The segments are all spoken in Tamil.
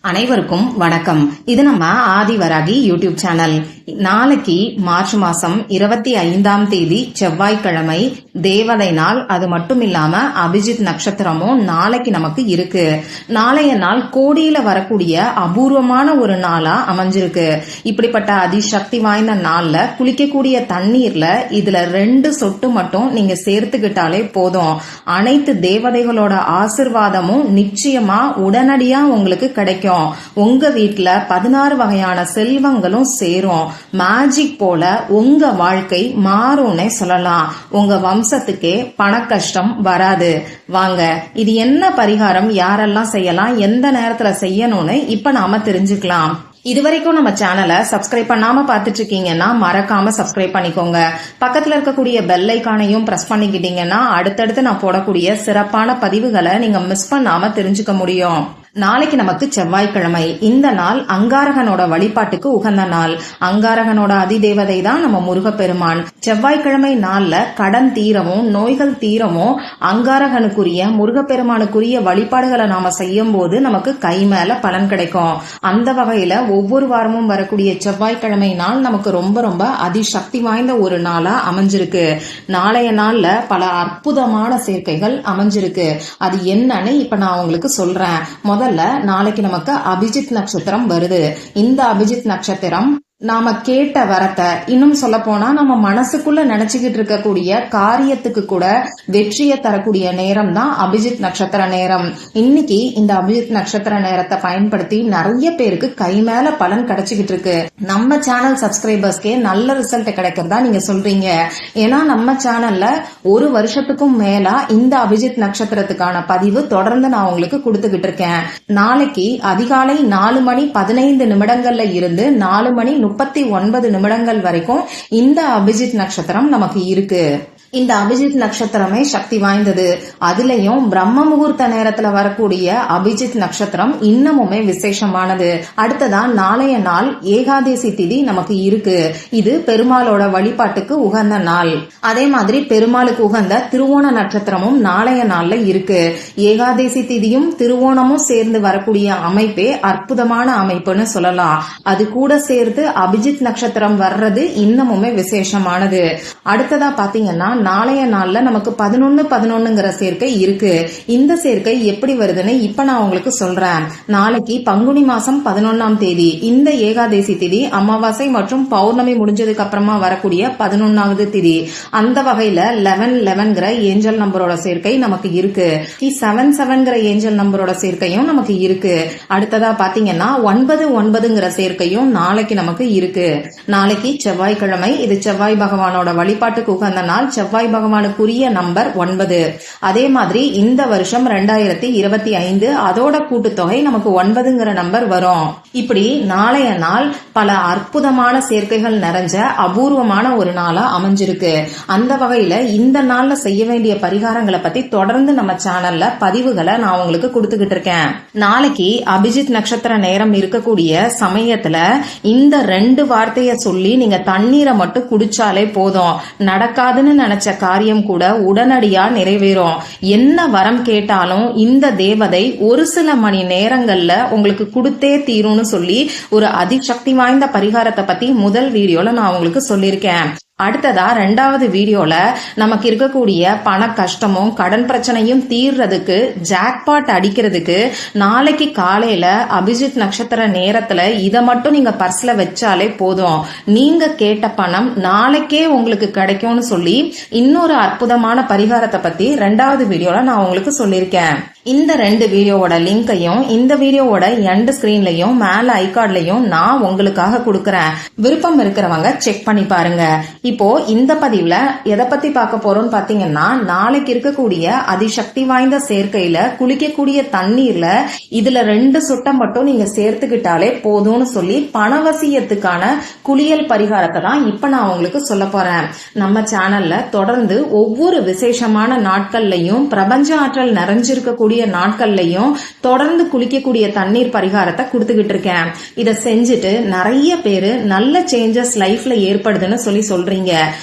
அனைவருக்கும் வணக்கம். இது நம்ம ஆதிவராகி யூடியூப் சேனல். நாளைக்கு மார்ச் மாசம் 25ஆம் தேதி செவ்வாய்க்கிழமை தேவதை நாள். அது மட்டும் இல்லாம அபிஜித் நட்சத்திரமும் நாளைக்கு நமக்கு இருக்கு. நாளைய நாள் கோடியில வரக்கூடிய அபூர்வமான ஒரு நாளா அமைஞ்சிருக்கு. இப்படிப்பட்ட அதிசக்தி வாய்ந்த நாள்ல குளிக்கக்கூடிய தண்ணீர்ல இதுல 2 சொட்டு மட்டும் நீங்க சேர்த்துக்கிட்டாலே போதும். அனைத்து தேவதைகளோட ஆசிர்வாதமும் நிச்சயமா உடனடியா உங்களுக்கு கிடைக்கும். உங்க வீட்டுல 16 வகையான செல்வங்களும் சேரும். மேஜிக் போல உங்க வாழ்க்கை மாறும்னே சொல்லலாம். உங்க வம்சத்துக்கே பண கஷ்டம் வராது. வாங்க, இது என்ன பரிகாரம், யாரெல்லாம் செய்யலாம், எந்த நேரத்துல செய்யணும்னு இப்ப நாம தெரிஞ்சுக்கலாம். இதுவரைக்கும் நம்ம சேனலை சப்ஸ்கிரைப் பண்ணாம பாத்துட்டு இருக்கீங்கன்னா மறக்காம சப்ஸ்கிரைப் பண்ணிக்கோங்க. பக்கத்துல இருக்கக்கூடிய பெல் ஐகானையும் பிரஸ் பண்ணிக்கிட்டீங்கன்னா அடுத்தடுத்து நான் போடக்கூடிய சிறப்பான பதிவுகளை நீங்க மிஸ் பண்ணாம தெரிஞ்சுக்க முடியும். நாளைக்கு நமக்கு செவ்வாய்க்கிழமை. இந்த நாள் அங்காரகனோட வழிபாட்டுக்கு உகந்த நாள். அங்காரகனோட அதிதேவதை தான் நம்ம முருகப்பெருமான். செவ்வாய்க்கிழமை நாள்ல கடன் தீரவும் நோய்கள் தீரவும் அங்காரகனுக்குரிய முருகப்பெருமானுக்குரிய வழிபாடுகளை நாம செய்யும் போது நமக்கு கை மேல பலன் கிடைக்கும். அந்த வகையில ஒவ்வொரு வாரமும் வரக்கூடிய செவ்வாய்க்கிழமை நாள் நமக்கு ரொம்ப ரொம்ப அதிசக்தி வாய்ந்த ஒரு நாளா அமைஞ்சிருக்கு. நாளைய நாள்ல பல அற்புதமான சேர்க்கைகள் அமைஞ்சிருக்கு. அது என்னன்னு இப்ப நான் உங்களுக்கு சொல்றேன். முதல்ல நாளைக்கு நமக்கு அபிஜித் நட்சத்திரம் வருது. இந்த அபிஜித் நட்சத்திரம் நாம கேட்ட வரத்தை, இன்னும் சொல்ல போனா நம்ம மனசுக்குள்ள நினைச்சுக்கிட்டு இருக்கக்கூடிய காரியத்துக்கு கூட வெற்றியை தரக்கூடிய நேரம் தான் அபிஜித் நட்சத்திர நேரம். இன்னைக்கு இந்த அபிஜித் நட்சத்திர நேரத்தை பயன்படுத்தி நிறைய பேருக்கு கை மேல பலன் கிடைச்சுக்கிட்டு இருக்கு. நம்ம சேனல் சப்ஸ்கிரைபர்ஸ்க்கே நல்ல ரிசல்ட் கிடைக்கிறதா நீங்க சொல்றீங்க. ஏன்னா நம்ம சேனல்ல 1 வருஷத்துக்கும் மேலா இந்த அபிஜித் நட்சத்திரத்துக்கான பதிவு தொடர்ந்து நான் உங்களுக்கு கொடுத்துக்கிட்டு இருக்கேன். நாளைக்கு அதிகாலை 4:15 இருந்து 4:39 வரைக்கும் இந்த அபிஜித் நட்சத்திரம் நமக்கு இருக்கு. இந்த அபிஜித் நட்சத்திரமே சக்தி வாய்ந்தது. அதுலயும் பிரம்ம முகூர்த்த நேரத்துல வரக்கூடிய அபிஜித் நட்சத்திரம் இன்னமுமே விசேஷமானது. அடுத்ததா நாளைய நாள் ஏகாதேசி திதி நமக்கு இருக்கு. இது பெருமாளோட வழிபாட்டுக்கு உகந்த நாள். அதே மாதிரி பெருமாளுக்கு உகந்த திருவோண நட்சத்திரமும் நாளைய நாள்ல இருக்கு. ஏகாதேசி திதியும் திருவோணமும் சேர்ந்து வரக்கூடிய அமைப்பே அற்புதமான அமைப்புன்னு சொல்லலாம். அது கூட சேர்த்து அபிஜித் நட்சத்திரம் வர்றது இன்னமுமே விசேஷமானது. அடுத்ததா பாத்தீங்கன்னா நாளைய நாள்ல நமக்கு 11:11 சேர்க்கை இருக்கு. இந்த சேர்க்கை எப்படி வருதுன்னு இப்ப நான் உங்களுக்கு சொல்றேன். நாளைக்கு பங்குனி மாசம் 11ஆம் தேதி இந்த ஏகாதேசி திதி அமாவாசை மற்றும் பௌர்ணமி முடிஞ்சதுக்கு அப்புறமா வரக்கூடிய 11வது திதி. அந்த வகையில 1111 ஏஞ்சல் நம்பரோட சேர்க்கை நமக்கு இருக்கு. 77 ஏஞ்சல் நம்பரோட சேர்க்கையும் நமக்கு இருக்கு. அடுத்ததா பாத்தீங்கன்னா 99 சேர்க்கையும் நாளைக்கு நமக்கு இருக்கு. நாளைக்கு செவ்வாய்க்கிழமை. இது செவ்வாய் பகவானோட வழிபாட்டுக்கு உகந்த நாள். செவ்வாய் பகவானுக்குரிய நம்பர் 9. அதே மாதிரி இந்த வருஷம் 2025 அதோட கூட்டுத்தொகை நமக்கு 9 நம்பர் வரும். இப்படி நாளைய நாள் பல அற்புதமான சேர்க்கைகள் நிறைஞ்ச அபூர்வமான ஒரு நாளா அமைஞ்சிருக்கு. அந்த வகையில இந்த நாள்ல செய்ய வேண்டிய பரிகாரங்களை பத்தி தொடர்ந்து நம்ம சேனல்ல பதிவுகளை நான் உங்களுக்கு கொடுத்துக்கிட்டு இருக்கேன். நாளைக்கு அபிஜித் நட்சத்திர நேரம் இருக்கக்கூடிய சமயத்துல இந்த 2 வார்த்தைய சொல்லி நீங்க தண்ணீரை மட்டும் குடிச்சாலே போதும். நடக்காதுன்னு நினைச்ச காரியம் கூட உடனடியா நிறைவேறும். என்ன வரம் கேட்டாலும் இந்த தேவதை ஒரு சில மணி நேரங்கள்ல உங்களுக்கு கொடுத்தே தீரும்னு சொல்லி ஒரு அதிசக்தி வாய்ந்த பரிகாரத்தை பத்தி முதல் வீடியோல நான் உங்களுக்கு சொல்லியிருக்கேன். அடுத்ததா 2வது வீடியோல நமக்கு இருக்கக்கூடிய பண கஷ்டமும் கடன் பிரச்சனையும் தீர்றதுக்கு ஜாக்பாட் அடிக்கிறதுக்கு நாளைக்கு காலையில அபிஜித் நட்சத்திர நேரத்துல இதை மட்டும் நீங்க பர்ஸ்ல வச்சாலே போதும். நீங்க கேட்ட பணம் நாளைக்கே உங்களுக்கு கிடைக்கும்னு சொல்லி இன்னொரு அற்புதமான பரிகாரத்தை பத்தி 2வது வீடியோல நான் உங்களுக்கு சொல்லியிருக்கேன். இந்த 2 வீடியோவோட லிங்கையும் இந்த வீடியோவோட எண்ட் ஸ்கிரீன்லயும் மேல ஐகார்ட்லயும் நான் உங்களுக்காக கொடுக்கறேன். விருப்பம் இருக்கிறவங்க செக் பண்ணி பாருங்க. இப்போ இந்த பதிவுல எதை பத்தி பார்க்க போறோம்னு பாத்தீங்கன்னா, நாளைக்கு இருக்கக்கூடிய அதிசக்தி வாய்ந்த சேர்க்கையில குளிக்கக்கூடிய தண்ணீர்ல இதுல 2 சொட்டை மட்டும் நீங்க சேர்த்துக்கிட்டாலே போதும்னு சொல்லி பணவசியத்துக்கான குளியல் பரிகாரத்தை தான் இப்ப நான் உங்களுக்கு சொல்ல போறேன். நம்ம சேனல்ல தொடர்ந்து ஒவ்வொரு விசேஷமான நாட்கள்லயும் பிரபஞ்ச ஆற்றல் நிறைஞ்சிருக்கக்கூடிய வரக்கூடிய நாட்கள்லயும் தொடர்ந்து குளிக்கக்கூடிய தண்ணீர் பரிகாரத்தை கொடுத்துக்கிட்டு இருக்கேன். இத செஞ்சுட்டு நிறைய பேரு நல்ல சேஞ்சஸ் லைஃப்ல ஏற்படுதுன்னு சொல்றீங்க.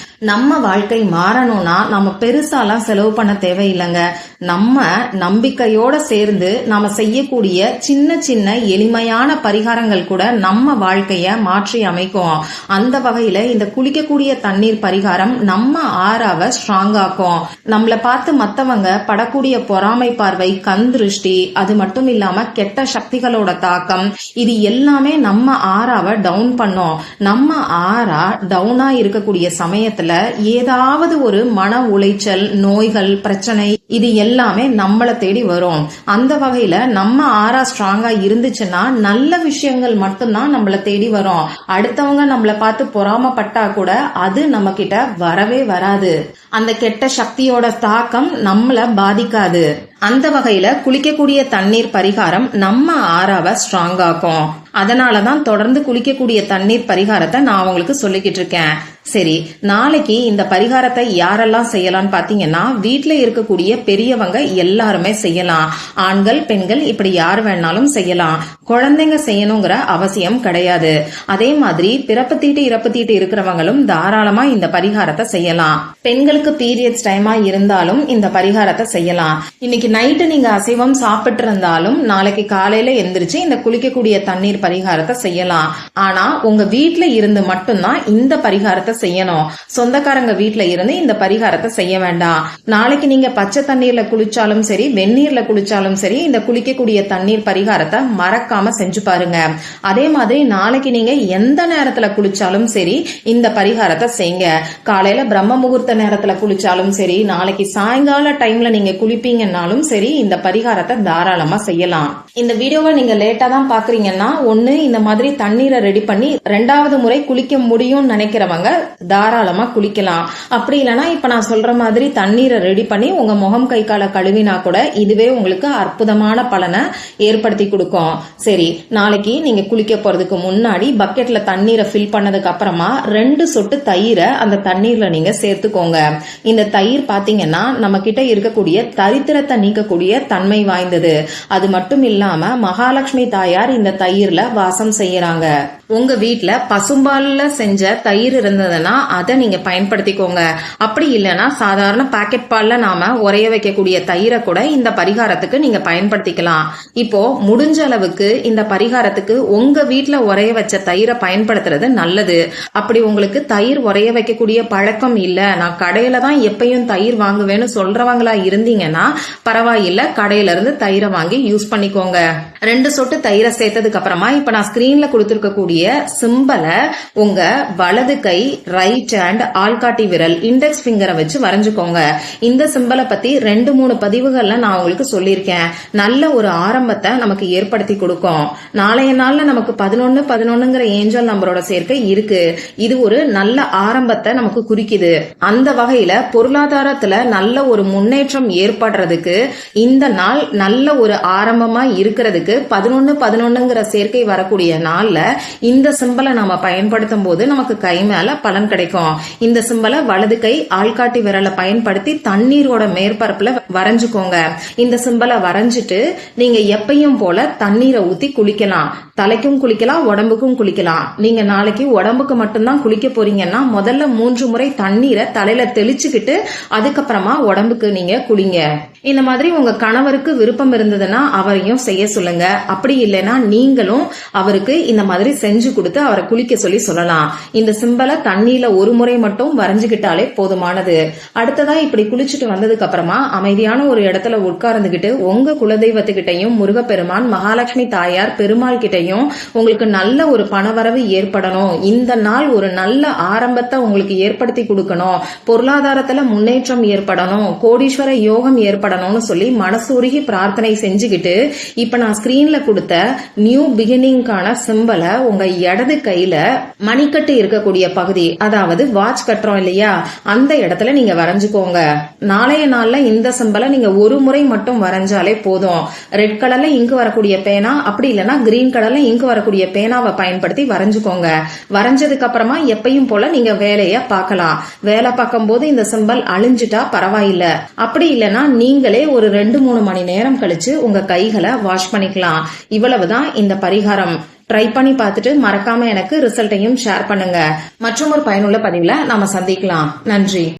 நம்ம வாழ்க்கை மாறணும்னா நம்ம பெருசாலாம் செலவு பண்ண தேவையில்லைங்க. நம்ம நம்பிக்கையோட சேர்ந்து நாம செய்யக்கூடிய சின்ன சின்ன எளிமையான பரிகாரங்கள் கூட நம்ம வாழ்க்கைய மாற்றி அமைக்கும். அந்த வகையில இந்த குளிக்கக்கூடிய தண்ணீர் பரிகாரம் நம்ம ஆறாவை ஸ்ட்ராங் ஆக்கும். நம்மள பார்த்து மத்தவங்க படக்கூடிய பொறாமை பார்வை, கண் திருஷ்டி, அது மட்டும் இல்லாம கெட்ட சக்திகளோட தாக்கம், இது எல்லாமே நம்ம ஆறாவை டவுன் பண்ணும். நம்ம ஆறா டவுனா இருக்கக்கூடிய சமயத்துல ஏதாவது ஒரு மன உளைச்சல், நோய்கள், பிரச்சனை, இது எல்லாமே நம்மள தேடி வரும். அந்த வகையில நம்ம ஆறா ஸ்ட்ராங்கா இருந்துச்சுன்னா நல்ல விஷயங்கள் மட்டும்தான் நம்மள தேடி வரும். அடுத்தவங்க நம்மள பார்த்து பொறாமப்பட்டா கூட அது நம்ம கிட்ட வரவே வராது. அந்த கெட்ட சக்தியோட தாக்கம் நம்மள பாதிக்காது. அந்த வகையில குளிக்கக்கூடிய தண்ணீர் பரிகாரம் நம்ம ஆறாவை ஸ்ட்ராங் ஆக்கும். அதனாலதான் தொடர்ந்து குளிக்கக்கூடிய தண்ணீர் பரிகாரத்தை நான் உங்களுக்கு சொல்லிக்கிட்டு இருக்கேன். சரி, நாளைக்கு இந்த பரிகாரத்தை யாரெல்லாம் செய்யலாம்னு பாத்தீங்கன்னா, வீட்டுல இருக்கக்கூடிய பெரியவங்க எல்லாருமே செய்யலாம். ஆண்கள், பெண்கள் இப்படி யார் வேணாலும் செய்யலாம். குழந்தைங்க செய்யணுங்கிற அவசியம் கிடையாது. அதே மாதிரி பிறப்பு தீட்டு இறப்பு தீட்டு இருக்கிறவங்களும் தாராளமா இந்த பரிகாரத்தை செய்யலாம். பெண்களுக்கு பீரியட்ஸ் டைமா இருந்தாலும் இந்த பரிகாரத்தை செய்யலாம். இன்னைக்கு நைட்டு நீங்க அசைவம் சாப்பிட்டு இருந்தாலும் நாளைக்கு காலையில எந்திரிச்சு இந்த குளிக்கக்கூடிய தண்ணீர் பரிகாரத்தை செய்யலாம். ஆனா உங்க வீட்டுல இருந்து மட்டும்தான் இந்த பரிகாரத்தை செய்யணும். சொந்தக்காரங்க வீட்டுல இருந்து இந்த பரிகாரத்தை செய்ய வேண்டாம். நாளைக்கு நீங்க பச்சை தண்ணீர்ல குளிச்சாலும் சரி, வெந்நீர்ல குளிச்சாலும் சரி, இந்த குளிக்கக்கூடிய தண்ணீர் பரிகாரத்தை மறக்காம செஞ்சு பாருங்க. அதே மாதிரி நாளைக்கு நீங்க எந்த நேரத்துல குளிச்சாலும் சரி இந்த பரிகாரத்தை செய்யுங்க. காலையில பிரம்ம முகூர்த்த நேரத்துல குளிச்சாலும் சரி, நாளைக்கு சாயங்கால டைம்ல நீங்க குளிப்பீங்கன்னாலும் சரி, இந்த பரிகாரத்தை தாராளமா செய்யலாம். இந்த வீடியோவை நீங்க லேட்டா தான் பாக்குறீங்கன்னா, ஒண்ணு இந்த மாதிரி தண்ணீரை ரெடி பண்ணி 2வது முறை குளிக்க முடியும்னு நினைக்கிறவங்க தாராளமா குளிக்கலாம். அப்படி இல்லைன்னா இப்ப நான் சொல்ற மாதிரி தண்ணீரை ரெடி பண்ணி உங்க முகம் கை காலை கழுவினா கூட இதுவே உங்களுக்கு அற்புதமான பலனை ஏற்படுத்தி கொடுக்கும். சரி, நாளைக்கு நீங்க குளிக்க போறதுக்கு முன்னாடி பக்கெட்ல தண்ணீரை ஃபில் பண்ணதுக்கு அப்புறமா 2 சொட்டு தயிரை அந்த தண்ணீர்ல நீங்க சேர்த்துக்கோங்க. இந்த தயிர் பாத்தீங்கன்னா நம்ம கிட்ட இருக்கக்கூடிய தரித்திரத்தை நீக்கக்கூடிய தன்மை வாய்ந்தது. அது மட்டும் இல்லாம மகாலட்சுமி தாயார் இந்த தயிர்ல வாசம் செய்யறாங்க. உங்க வீட்டுல பசும்பால்ல செஞ்ச தயிர் இருந்ததுன்னா அதை நீங்க பயன்படுத்திக்கோங்க. அப்படி இல்லைன்னா சாதாரண பாக்கெட் பால்ல நாம உரைய வைக்கக்கூடிய தயிரை கூட இந்த பரிகாரத்துக்கு நீங்க பயன்படுத்திக்கலாம். இப்போ முடிஞ்ச அளவுக்கு இந்த பரிகாரத்துக்கு உங்க வீட்டுல உரைய வச்ச தயிரை பயன்படுத்துறது நல்லது. அப்படி உங்களுக்கு தயிர் உரைய வைக்கக்கூடிய பழக்கம் இல்ல, நான் கடையில தான் எப்பயும் தயிர் வாங்குவேன்னு சொல்றவங்களா இருந்தீங்கன்னா பரவாயில்ல, கடையில இருந்து தயிரை வாங்கி யூஸ் பண்ணிக்கோங்க. 2 சொட்டு தயிரை சேர்த்ததுக்கு அப்புறமா இப்ப நான் ஸ்கிரீன்ல கொடுத்திருக்கக்கூடிய சிம்பலை உங்க வலது கை, ரைட் ஹேண்ட், ஆள்காட்டி விரல், இண்டெக்ஸ் ஃபிங்கரை வச்சு வரைஞ்சுக்கோங்க. இந்த சிம்பலை பத்தி 2-3 பதிவுகள்ல நான் உங்களுக்கு சொல்லியிருக்கேன். நல்ல ஒரு ஆரம்பத்தை நமக்கு ஏற்படுத்தி கொடுக்கும். நாளைய நாள்ல நமக்கு 11-11ங்கிற ஏஞ்சல் நம்பரோட சேர்க்கை இருக்கு. இது ஒரு நல்ல ஆரம்பத்தை நமக்கு குறிக்குது. அந்த வகையில பொருளாதாரத்துல நல்ல ஒரு முன்னேற்றம் ஏற்படுறதுக்கு இந்த நாள் நல்ல ஒரு ஆரம்பமா இருக்கிறதுக்கு 11-11ங்கிற சேர்க்கை வரக்கூடிய நாள்ல இந்த சிம்பலை நாம பயன்படுத்தும் போது நமக்கு கை மேல பலன் கிடைக்கும். இந்த சிம்பலை வலது கை, ஆள்காட்டி விரலை பயன்படுத்தி தண்ணீரோட மேற்பரப்புல வரைஞ்சுக்கோங்க. இந்த சிம்பலை வரைஞ்சிட்டு நீங்க எப்பயும் போல தண்ணீரை ஊத்தி குளிக்கலாம். தலைக்கும் குளிக்கலாம், உடம்புக்கும் குளிக்கலாம். நீங்க நாளைக்கு உடம்புக்கு மட்டும்தான் குளிக்க போறீங்கன்னா முதல்ல 3 முறை தண்ணீரை தலையில தெளிச்சுக்கிட்டு அதுக்கப்புறமா உடம்புக்கு நீங்க குளிங்க. இந்த மாதிரி உங்க கணவருக்கு விருப்பம் இருந்ததுன்னா அவரையும் செய்ய சொல்லுங்க. அப்படி இல்லைன்னா நீங்களும் அவருக்கு இந்த மாதிரி செஞ்சு கொடுத்து அவரை குளிக்க சொல்லலாம். இந்த சிம்பலை தண்ணீர்ல 1 முறை மட்டும் வரைஞ்சுக்கிட்டாலே போதுமானது. அடுத்ததா இப்படி குளிச்சுட்டு வந்ததுக்கு அப்புறமா அமைதியான ஒரு இடத்துல உட்கார்ந்துகிட்டு உங்க குலதெய்வத்துக்கிட்டையும், முருகப்பெருமான், மகாலட்சுமி தாயார், பெருமாள் கிட்டையும் உங்களுக்கு நல்ல ஒரு பணவரவு ஏற்படணும், இந்த நாள் ஒரு நல்ல ஆரம்பத்தை உங்களுக்கு ஏற்படுத்தி கொடுக்கணும், பொருளாதாரத்துல முன்னேற்றம் ஏற்படணும், கோடீஸ்வர யோகம் ஏற்படணும்னு சொல்லி மனசுருகி பிரார்த்தனை செஞ்சுக்கிட்டு இப்ப நான் ஸ்கிரீன்ல கொடுத்த நியூ பிகினிங்கான சிம்பலை உங்க இடது கையில மணிக்கட்டு இருக்கக்கூடிய பகுதி, அதாவது வாட்ச் கட்டுறோம் இல்லையா, அந்த இடத்துல நீங்க வரைஞ்சுக்கோங்க. நாளைய நாள்ல இந்த சிம்பலை நீங்க 1 முறை மட்டும் வரைஞ்சாலே போதும். ரெட் கலர்ல இங்கு வரக்கூடிய பேனா, அப்படி இல்லைன்னா கிரீன் கலர்ல இங்கு வரக்கூடிய பேனாவை பயன்படுத்தி வரைஞ்சுக்கோங்க. வரைஞ்சதுக்கு அப்புறமா எப்பயும் போல நீங்க வேலைய பார்க்கலாம். வேலை பார்க்கும் போது இந்த சிம்பல் அழிஞ்சிட்டா பரவாயில்ல. அப்படி இல்லைன்னா நீங்க நீங்களே ஒரு 2-3 மணி நேரம் கழிச்சு உங்க கைகளை வாஷ் பண்ணிக்கலாம். இவ்வளவுதான் இந்த பரிகாரம். ட்ரை பண்ணி பார்த்துட்டு மறக்காம எனக்கு ரிசல்ட்டையும் ஷேர் பண்ணுங்க. மற்றும் ஒரு பயனுள்ள பதிவுல நாம சந்திக்கலாம். நன்றி.